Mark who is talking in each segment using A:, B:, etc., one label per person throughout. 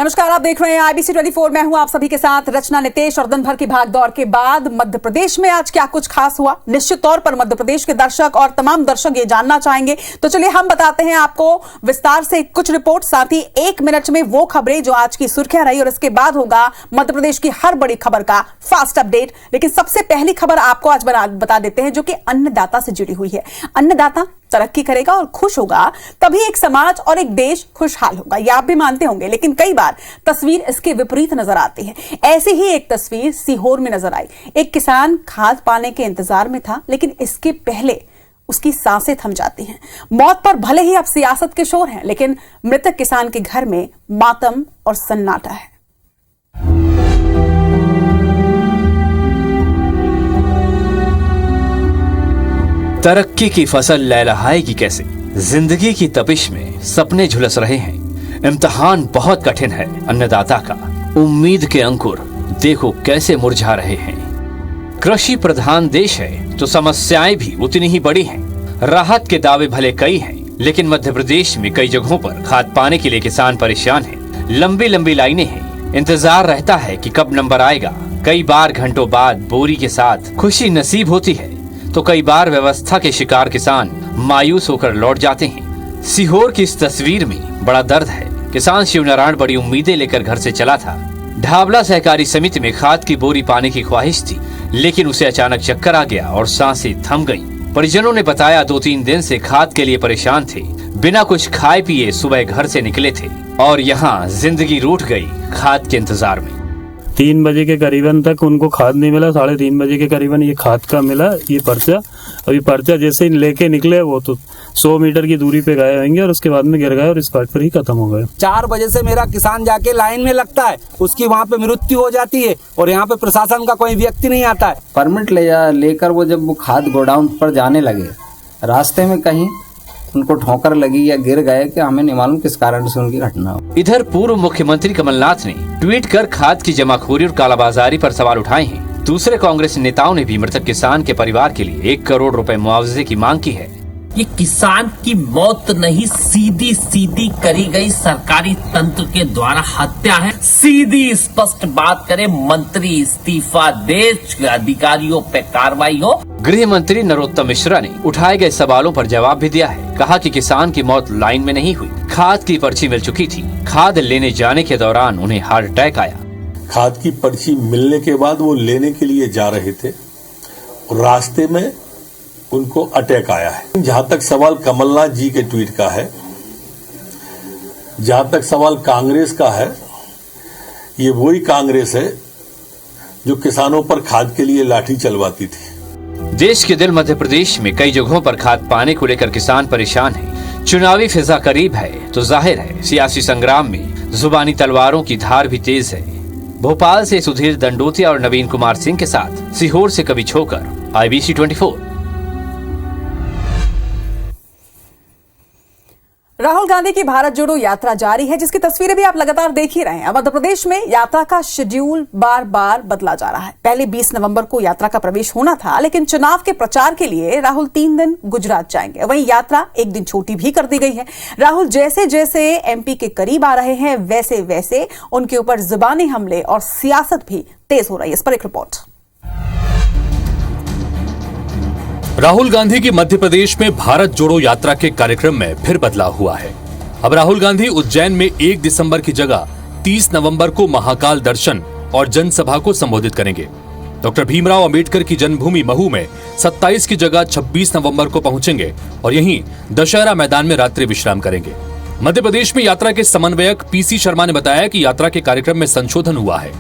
A: नमस्कार, आप देख रहे हैं IBC 24। मैं हूं आप सभी के साथ रचना नितेश। और दिन भर की भागदौड़ के बाद मध्य प्रदेश में आज क्या कुछ खास हुआ, निश्चित तौर पर मध्य प्रदेश के दर्शक और तमाम दर्शक ये जानना चाहेंगे। तो चलिए हम बताते हैं आपको विस्तार से कुछ रिपोर्ट, साथ ही 1 मिनट में वो खबरें जो आज की सुर्खियां रही, और इसके बाद होगा मध्य प्रदेश की हर बड़ी खबर का फास्ट अपडेट। लेकिन सबसे पहली खबर आपको आज बता देते हैं जो कि अन्नदाता से जुड़ी हुई है। अन्नदाता तरक्की करेगा और खुश होगा तभी एक समाज और एक देश खुशहाल होगा, यह आप भी मानते होंगे। लेकिन कई बार तस्वीर इसके विपरीत नजर आती है। ऐसी ही एक तस्वीर सीहोर में नजर आई। एक किसान खाद पाने के इंतजार में था, लेकिन इसके पहले उसकी सांसें थम जाती हैं। मौत पर भले ही अब सियासत के शोर हैं, लेकिन मृतक किसान के घर में मातम और सन्नाटा है।
B: तरक्की की फसल लहलहाएगी कैसे? जिंदगी की तपिश में सपने झुलस रहे हैं। इम्तिहान बहुत कठिन है अन्नदाता का। उम्मीद के अंकुर देखो कैसे मुरझा रहे हैं। कृषि प्रधान देश है तो समस्याएं भी उतनी ही बड़ी हैं। राहत के दावे भले कई हैं, लेकिन मध्य प्रदेश में कई जगहों पर खाद पाने के लिए किसान परेशान हैं। लंबी लंबी लाइनें हैं। इंतजार रहता है कि कब नंबर आएगा। कई बार घंटों बाद बोरी के साथ खुशी नसीब होती है, तो कई बार व्यवस्था के शिकार किसान मायूस होकर लौट जाते हैं। सीहोर की इस तस्वीर में बड़ा दर्द है। किसान शिवनारायण बड़ी उम्मीदें लेकर घर से चला था। ढाबला सहकारी समिति में खाद की बोरी पाने की ख्वाहिश थी, लेकिन उसे अचानक चक्कर आ गया और सांसें थम गईं। परिजनों ने बताया 2-3 दिन से खाद के लिए परेशान थे। बिना कुछ खाए पिए सुबह घर से निकले थे और यहाँ जिंदगी रूठ गई खाद के इंतजार में।
C: 3 बजे के करीबन तक उनको खाद नहीं मिला। 3:30 बजे के करीबन ये खाद का मिला, ये पर्चा। अभी पर्चा जैसे ही लेके निकले वो तो 100 मीटर की दूरी पे गए होंगे और उसके बाद में गिर गए और स्पॉट पर ही खत्म हो गए।
D: 4 बजे से मेरा किसान जाके लाइन में लगता है, उसकी वहाँ पे मृत्यु हो जाती है और यहाँ पे प्रशासन का कोई व्यक्ति नहीं आता है।
E: परमिट लेकर वो जब वो खाद गोडाउन पर जाने लगे, रास्ते में कहीं उनको ठोकर लगी या गिर गए कि हमें नहीं मालूम किस कारण से उनकी घटना हो।
B: इधर पूर्व मुख्यमंत्री कमलनाथ ने ट्वीट कर खाद की जमाखोरी और कालाबाजारी पर सवाल उठाए हैं। दूसरे कांग्रेस नेताओं ने भी मृतक किसान के परिवार के लिए 1 करोड़ रुपए मुआवजे की मांग की है।
F: ये किसान की मौत नहीं, सीधी सीधी करी गई सरकारी तंत्र के द्वारा हत्या है। सीधी स्पष्ट बात करें, मंत्री इस्तीफा दे, अधिकारियों पे कार्रवाई हो।
B: गृह मंत्री नरोत्तम मिश्रा ने उठाए गए सवालों पर जवाब भी दिया है। कहा कि किसान की मौत लाइन में नहीं हुई, खाद की पर्ची मिल चुकी थी। खाद लेने जाने के दौरान उन्हें हार्ट अटैक आया।
G: खाद की पर्ची मिलने के बाद वो लेने के लिए जा रहे थे और रास्ते में उनको अटैक आया है। जहां तक सवाल कमलनाथ जी के ट्वीट का है, जहां तक सवाल कांग्रेस का है, ये वही कांग्रेस है जो किसानों पर खाद के लिए लाठी चलवाती थी।
B: देश के दिल मध्य प्रदेश में कई जगहों पर खाद पाने को लेकर किसान परेशान हैं। चुनावी फिजा करीब है तो जाहिर है सियासी संग्राम में जुबानी तलवारों की धार भी तेज है। भोपाल से सुधीर दंडोतिया और नवीन कुमार सिंह के साथ सीहोर से कवि छोकर, IBC 24।
A: राहुल गांधी की भारत जोड़ो यात्रा जारी है, जिसकी तस्वीरें भी आप लगातार देख ही रहे हैं। मध्य प्रदेश में यात्रा का शेड्यूल बार बार बदला जा रहा है। पहले 20 नवंबर को यात्रा का प्रवेश होना था, लेकिन चुनाव के प्रचार के लिए राहुल 3 दिन गुजरात जाएंगे। वहीं यात्रा 1 दिन छोटी भी कर दी गई है। राहुल जैसे जैसे MP के करीब आ रहे हैं, वैसे वैसे उनके ऊपर जुबानी हमले और सियासत भी तेज हो रही है। इस पर एक रिपोर्ट।
H: राहुल गांधी की मध्य प्रदेश में भारत जोड़ो यात्रा के कार्यक्रम में फिर बदलाव हुआ है। अब राहुल गांधी उज्जैन में 1 दिसंबर की जगह 30 नवंबर को महाकाल दर्शन और जनसभा को संबोधित करेंगे। डॉक्टर भीमराव अंबेडकर की जन्मभूमि महू में 27 की जगह 26 नवंबर को पहुंचेंगे और यहीं दशहरा मैदान में रात्रि विश्राम करेंगे। मध्य प्रदेश में यात्रा के समन्वयक PC शर्मा ने बताया कि यात्रा के कार्यक्रम में संशोधन हुआ है।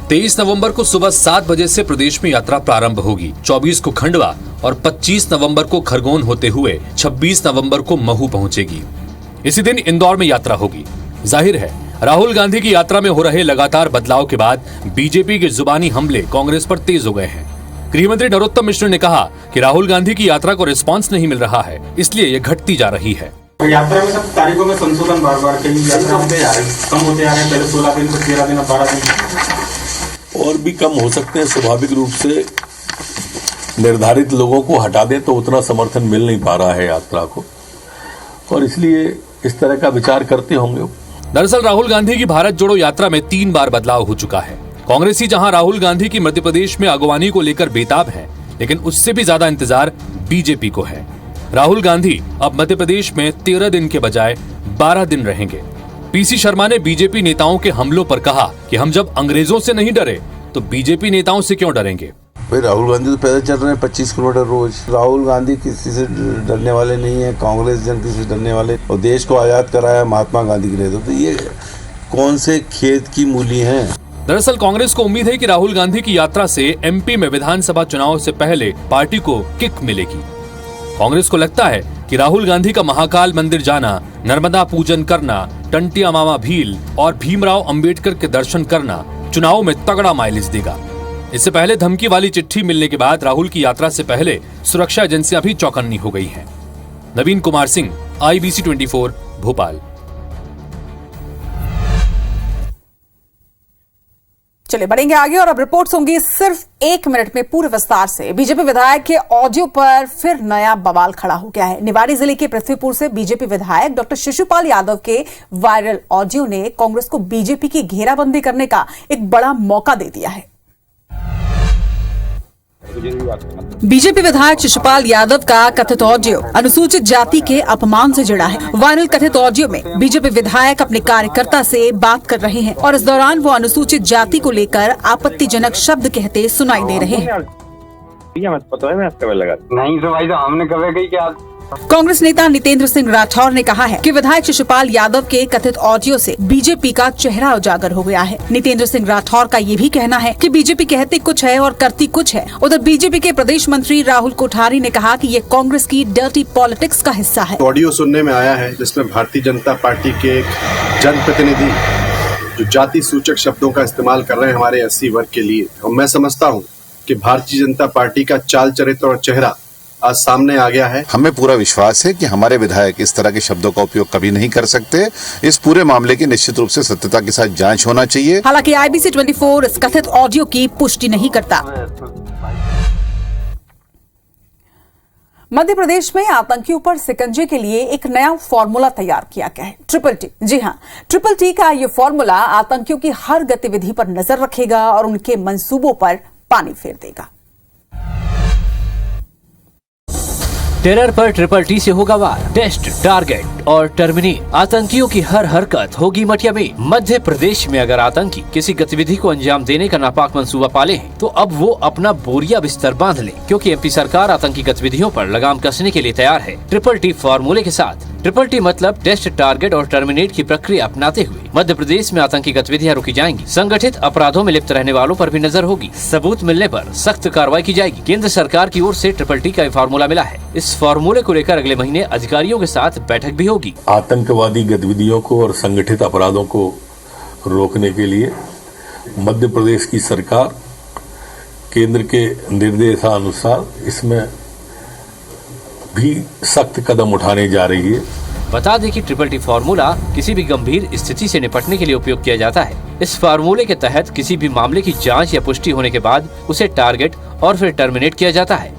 H: 23 नवंबर को सुबह 7 बजे से प्रदेश में यात्रा प्रारंभ होगी। 24 को खंडवा और 25 नवंबर को खरगोन होते हुए 26 नवंबर को महू पहुंचेगी। इसी दिन इंदौर में यात्रा होगी। जाहिर है राहुल गांधी की यात्रा में हो रहे लगातार बदलाव के बाद बीजेपी के जुबानी हमले कांग्रेस पर तेज हो गए हैं। गृह मंत्री नरोत्तम मिश्र ने कहा कि राहुल गांधी की यात्रा को रिस्पांस नहीं मिल रहा है, इसलिए ये घटती जा रही है।
I: यात्रा में सब तारीखों में संशोधन बार बार कई यात्रा होते जा रहे, कम होते आ रहे हैं। पहले 16 दिन, 13 दिन, 12 दिन
G: और भी कम हो सकते हैं। स्वाभाविक रूप से निर्धारित लोगों को हटा दें तो उतना समर्थन मिल नहीं पा रहा है यात्रा को, और इसलिए इस तरह का विचार करते होंगे।
H: दरअसल राहुल गांधी की भारत जोड़ो यात्रा में 3 बार बदलाव हो चुका है। कांग्रेसी जहां राहुल गांधी की मध्य प्रदेश में अगवानी को लेकर बेताब है, लेकिन उससे भी ज्यादा इंतजार बीजेपी को है। राहुल गांधी अब मध्य प्रदेश में 13 दिन के बजाय 12 दिन रहेंगे। पीसी शर्मा ने बीजेपी नेताओं के हमलों पर कहा कि हम जब अंग्रेजों से नहीं डरे तो बीजेपी नेताओं से क्यों डरेंगे।
J: भाई राहुल गांधी तो पैदल चल रहे हैं 25 किलोमीटर रोज। राहुल गांधी किसी से डरने वाले नहीं है, कांग्रेस जन किसी से डरने वाले, और देश को आजाद कराया महात्मा गांधी के नेतृत्व। तो ये कौन से खेत की मूली हैं।
H: दरअसल कांग्रेस को उम्मीद है कि राहुल गांधी की यात्रा से एमपी में विधानसभा चुनाव से पहले पार्टी को किक मिलेगी। कांग्रेस को लगता है कि राहुल गांधी का महाकाल मंदिर जाना, नर्मदा पूजन करना, टंटिया मामा भील और भीमराव अंबेडकर के दर्शन करना चुनाव में तगड़ा माइलेज देगा। इससे पहले धमकी वाली चिट्ठी मिलने के बाद राहुल की यात्रा से पहले सुरक्षा एजेंसियां भी चौकन्नी हो गई हैं। नवीन कुमार सिंह, IBC 24, भोपाल।
A: चलिए बढ़ेंगे आगे और अब रिपोर्ट्स होंगी सिर्फ 1 मिनट में पूरे विस्तार से। बीजेपी विधायक के ऑडियो पर फिर नया बवाल खड़ा हो गया है। निवाड़ी जिले के पृथ्वीपुर से बीजेपी विधायक डॉक्टर शिशुपाल यादव के वायरल ऑडियो ने कांग्रेस को बीजेपी की घेराबंदी करने का एक बड़ा मौका दे दिया है। बीजेपी विधायक शिशुपाल यादव का कथित ऑडियो अनुसूचित जाति के अपमान से जुड़ा है। वायरल कथित ऑडियो में बीजेपी विधायक अपने कार्यकर्ता से बात कर रहे हैं और इस दौरान वो अनुसूचित जाति को लेकर आपत्तिजनक शब्द कहते सुनाई दे रहे हैं।
K: नहीं तो भाई, तो हमने कभी कही क्या।
A: कांग्रेस नेता नितेंद्र सिंह राठौर ने कहा है कि विधायक शिशुपाल यादव के कथित ऑडियो से बीजेपी का चेहरा उजागर हो गया है। नितेंद्र सिंह राठौर का ये भी कहना है कि बीजेपी कहती कुछ है और करती कुछ है। उधर बीजेपी के प्रदेश मंत्री राहुल कोठारी ने कहा कि ये कांग्रेस की डर्टी पॉलिटिक्स का हिस्सा है।
L: ऑडियो सुनने में आया है जिसमें भारतीय जनता पार्टी के एक जनप्रतिनिधि जो जाति सूचक शब्दों का इस्तेमाल कर रहे हैं हमारे SC वर्ग के लिए, और मैं समझता हूँ कि भारतीय जनता पार्टी का चाल चरित्र और चेहरा आज सामने आ गया है।
M: हमें पूरा विश्वास है कि हमारे विधायक इस तरह के शब्दों का उपयोग कभी नहीं कर सकते। इस पूरे मामले की निश्चित रूप से सत्यता के साथ जांच होना चाहिए।
A: हालांकि IBC 24 इस कथित ऑडियो की पुष्टि नहीं करता। मध्य प्रदेश में आतंकियों पर शिकंजे के लिए एक नया फॉर्मूला तैयार किया गया है, ट्रिपल टी। जी हां, ट्रिपल टी का ये फॉर्मूला आतंकियों की हर गतिविधि पर नजर रखेगा और उनके मंसूबों पर पानी फेर देगा।
B: टेरर पर ट्रिपल टी से होगा वार, टेस्ट, टारगेट और टर्मिनेट। आतंकियों की हर हरकत होगी मटिया में। मध्य प्रदेश में अगर आतंकी किसी गतिविधि को अंजाम देने का नापाक मंसूबा पाले हैं तो अब वो अपना बोरिया बिस्तर बांध ले, क्योंकि MP सरकार आतंकी गतिविधियों पर लगाम कसने के लिए तैयार है। ट्रिपल टी फॉर्मूले के साथ ट्रिपल टी मतलब टेस्ट, टारगेट और टर्मिनेट की प्रक्रिया अपनाते हुए मध्य प्रदेश में आतंकी गतिविधियां रोकी जाएंगी। संगठित अपराधों में लिप्त रहने वालों पर भी नजर होगी। सबूत मिलने पर सख्त कार्रवाई की जाएगी। केंद्र सरकार की ओर से ट्रिपल टी का फॉर्मूला मिला है। इस फॉर्मूले को लेकर अगले महीने अधिकारियों के साथ बैठक भी होगी।
G: आतंकवादी गतिविधियों को और संगठित अपराधों को रोकने के लिए मध्य प्रदेश की सरकार केंद्र के निर्देशानुसार इसमें भी सख्त कदम उठाने जा रही है।
B: बता दें कि ट्रिपल टी फॉर्मूला किसी भी गंभीर स्थिति से निपटने के लिए उपयोग किया जाता है। इस फार्मूले के तहत किसी भी मामले की जांच या पुष्टि होने के बाद उसे टारगेट और फिर टर्मिनेट किया जाता है।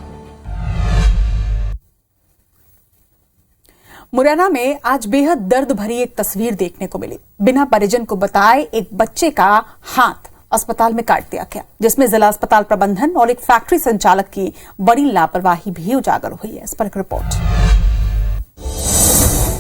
A: मुरैना में आज बेहद दर्द भरी एक तस्वीर देखने को मिली। बिना परिजन को बताए एक बच्चे का हाथ अस्पताल में काट दिया गया, जिसमें जिला अस्पताल प्रबंधन और एक फैक्ट्री संचालक की बड़ी लापरवाही भी उजागर हुई है। इस पर एक रिपोर्ट।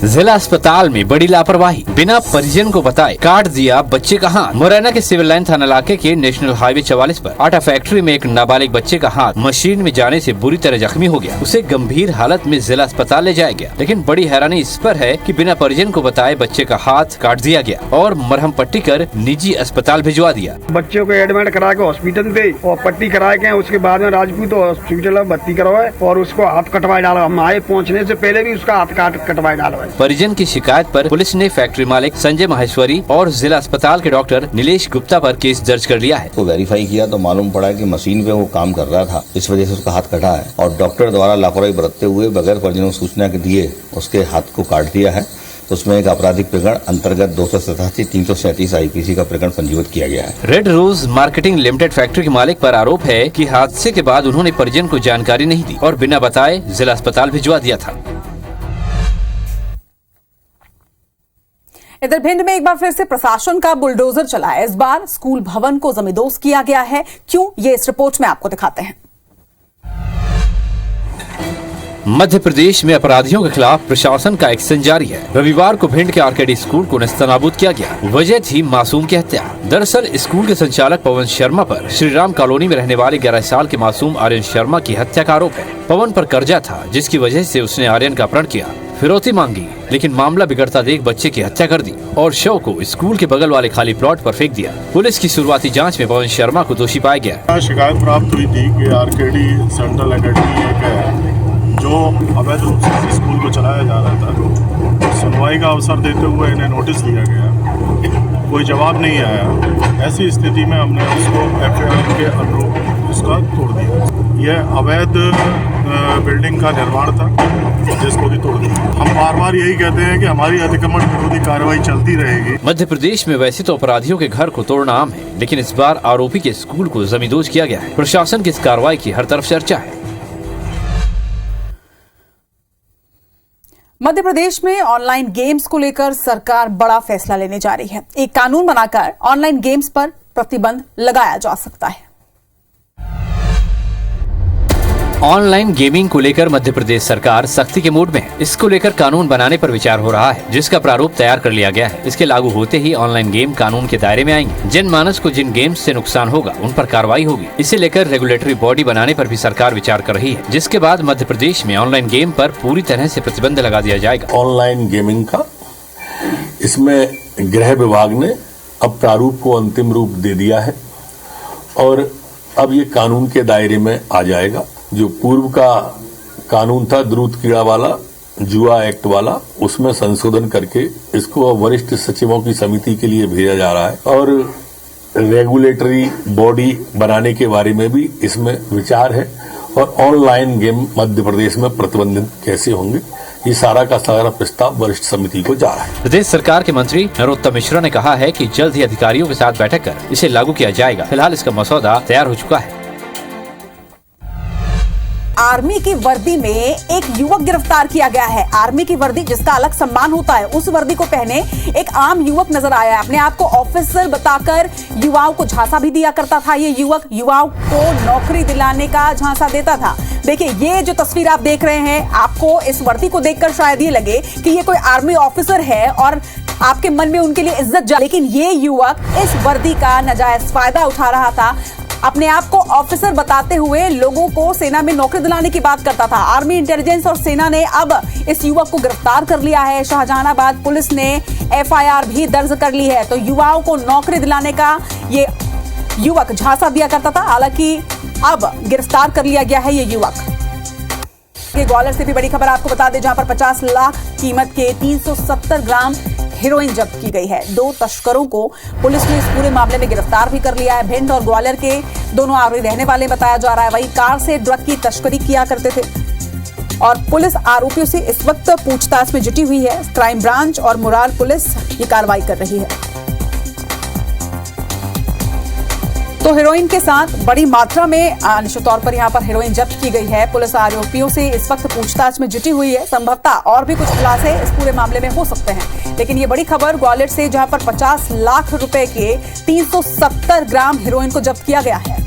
B: जिला अस्पताल में बड़ी लापरवाही, बिना परिजन को बताए काट दिया बच्चे का हाथ। मुरैना के सिविल लाइन थाना इलाके के नेशनल हाईवे 44 पर आटा फैक्ट्री में एक नाबालिग बच्चे का हाथ मशीन में जाने से बुरी तरह जख्मी हो गया। उसे गंभीर हालत में जिला अस्पताल ले जाया गया, लेकिन बड़ी हैरानी इस पर है कि बिना परिजन को बताए बच्चे का हाथ काट दिया गया और मरहम पट्टी कर निजी अस्पताल भिजवा दिया।
K: बच्चे को एडमिट करा के हॉस्पिटल दे और पट्टी करा के उसके बाद में राजपूत हॉस्पिटल में भर्ती करवाए और उसको हाथ कटवाए डाला। हम आए पहुँचने से पहले भी उसका हाथ कटवाए डाला।
B: परिजन की शिकायत पर पुलिस ने फैक्ट्री मालिक संजय माहेश्वरी और जिला अस्पताल के डॉक्टर नीलेश गुप्ता पर केस दर्ज कर लिया है।
N: तो वेरीफाई किया तो मालूम पड़ा कि मशीन पे वो काम कर रहा था, इस वजह से उसका हाथ कटा है और डॉक्टर द्वारा लापरवाही बरतते हुए बगैर परिजनों को सूचना के दिए उसके हाथ को काट दिया है। उसमें एक आपराधिक प्रकरण अंतर्गत 287 337 IPC का प्रकरण पंजीबद्ध किया गया है।
B: Red Rose Marketing Limited factory के मालिक पर आरोप है कि हादसे के बाद उन्होंने परिजन को जानकारी नहीं दी और बिना बताए जिला अस्पताल भिजवा दिया था।
A: इधर भिंड में एक बार फिर से प्रशासन का बुलडोजर चला है। इस बार स्कूल भवन को जमींदोज किया गया है। क्यों, ये इस रिपोर्ट में आपको दिखाते हैं।
B: मध्य प्रदेश में अपराधियों के खिलाफ प्रशासन का एक्शन जारी है। रविवार को भिंड के आरकेडी स्कूल को नेस्तनाबूद किया गया। वजह थी मासूम की हत्या। दरअसल स्कूल के संचालक पवन शर्मा पर श्रीराम कॉलोनी में रहने वाले 11 साल के मासूम आर्यन शर्मा की हत्या का आरोप है। पवन पर कर्जा था, जिसकी वजह से उसने आर्यन का अपहरण किया, फिरौती मांगी, लेकिन मामला बिगड़ता देख बच्चे की हत्या कर दी और शव को स्कूल के बगल वाले खाली प्लॉट पर फेंक दिया। पुलिस की शुरुआती जांच में पवन शर्मा को दोषी पाया गया।
O: शिकायत प्राप्त हुई थी कि आरकेडी सेंट्रल एकेडमी एक है जो अवैध रूप से स्कूल को चलाया जा रहा था। सुनवाई का अवसर देते हुए इन्हें नोटिस दिया गया, कोई जवाब नहीं आया। ऐसी स्थिति में हमने उसको एफआईआर के अनुरूप उसका तोड़ दिया। यह अवैध बिल्डिंग का निर्माण था, जिसको भी तोड़ दिया। हम बार बार यही कहते हैं कि हमारी अतिक्रमण विरोधी कार्रवाई चलती रहेगी।
B: मध्य प्रदेश में वैसे तो अपराधियों के घर को तोड़ना आम है, लेकिन इस बार आरोपी के स्कूल को जमींदोज किया गया है। प्रशासन की इस कार्रवाई की हर तरफ चर्चा है।
A: मध्य प्रदेश में ऑनलाइन गेम्स को लेकर सरकार बड़ा फैसला लेने जा रही है। एक कानून बनाकर ऑनलाइन गेम्स पर प्रतिबंध लगाया जा सकता है।
B: ऑनलाइन गेमिंग को लेकर मध्य प्रदेश सरकार सख्ती के मूड में है। इसको लेकर कानून बनाने पर विचार हो रहा है, जिसका प्रारूप तैयार कर लिया गया है। इसके लागू होते ही ऑनलाइन गेम कानून के दायरे में आएंगे। जनमानस को जिन गेम्स से नुकसान होगा उन पर कार्रवाई होगी। इसे लेकर रेगुलेटरी बॉडी बनाने पर भी सरकार विचार कर रही है, जिसके बाद मध्य प्रदेश में ऑनलाइन गेम पर पूरी तरह से प्रतिबंध लगा दिया जाएगा।
G: ऑनलाइन गेमिंग का इसमें गृह विभाग ने अब प्रारूप को अंतिम रूप दे दिया है और अब ये कानून के दायरे में आ जाएगा। जो पूर्व का कानून था द्रुत कीड़ा वाला, जुआ एक्ट वाला, उसमें संशोधन करके इसको वरिष्ठ सचिवों की समिति के लिए भेजा जा रहा है और रेगुलेटरी बॉडी बनाने के बारे में भी इसमें विचार है। और ऑनलाइन गेम मध्य प्रदेश में प्रतिबंधित कैसे होंगे, ये सारा का सारा प्रस्ताव वरिष्ठ समिति को जा रहा है।
B: प्रदेश सरकार के मंत्री नरोत्तम मिश्रा ने कहा है कि जल्द ही अधिकारियों के साथ बैठक कर इसे लागू किया जाएगा। फिलहाल इसका मसौदा तैयार हो चुका है।
A: आर्मी की वर्दी में एक युवक गिरफ्तार किया गया है। आर्मी की वर्दी, जिसका अलग सम्मान होता है, उस वर्दी को पहने एक आम युवक नजर आया है। अपने आप को ऑफिसर बताकर युवाओं को झांसा भी दिया करता था। ये युवक युवाओं को नौकरी दिलाने का झांसा देता था। देखिए, ये जो तस्वीर आप देख रहे हैं, आपको इस वर्दी को देखकर शायद ये लगे कि ये कोई आर्मी ऑफिसर है और आपके मन में उनके लिए इज्जत लेकिन ये युवक इस वर्दी का नाजायज फायदा उठा रहा था। अपने आप को ऑफिसर बताते हुए लोगों को सेना में नौकरी दिलाने की बात करता था। आर्मी इंटेलिजेंस और सेना ने अब इस युवक को गिरफ्तार कर लिया है। शाहजहानाबाद पुलिस ने एफआईआर भी दर्ज कर ली है। तो युवाओं को नौकरी दिलाने का ये युवक झांसा दिया करता था। हालांकि अब गिरफ्तार कर लिया गया है ये युवक। ग्वालियर से भी बड़ी खबर आपको बता दें, जहां पर 50 लाख कीमत के 370 ग्राम हेरोइन जब्त की गई है। 2 तस्करों को पुलिस ने इस पूरे मामले में गिरफ्तार भी कर लिया है। भिंड और ग्वालियर के दोनों आरोपी रहने वाले बताया जा रहा है। वही कार से ड्रग की तस्करी किया करते थे और पुलिस आरोपियों से इस वक्त पूछताछ में जुटी हुई है। क्राइम ब्रांच और मुरार पुलिस ये कार्रवाई कर रही है। तो हेरोइन के साथ बड़ी मात्रा में निश्चित तौर पर यहाँ पर हेरोइन जब्त की गई है। पुलिस आरोपियों से इस वक्त पूछताछ में जुटी हुई है। संभवतः और भी कुछ खुलासे इस पूरे मामले में हो सकते हैं, लेकिन ये बड़ी खबर ग्वालियर से, जहां पर 50 लाख रुपए के 370 ग्राम हेरोइन को जब्त किया गया है।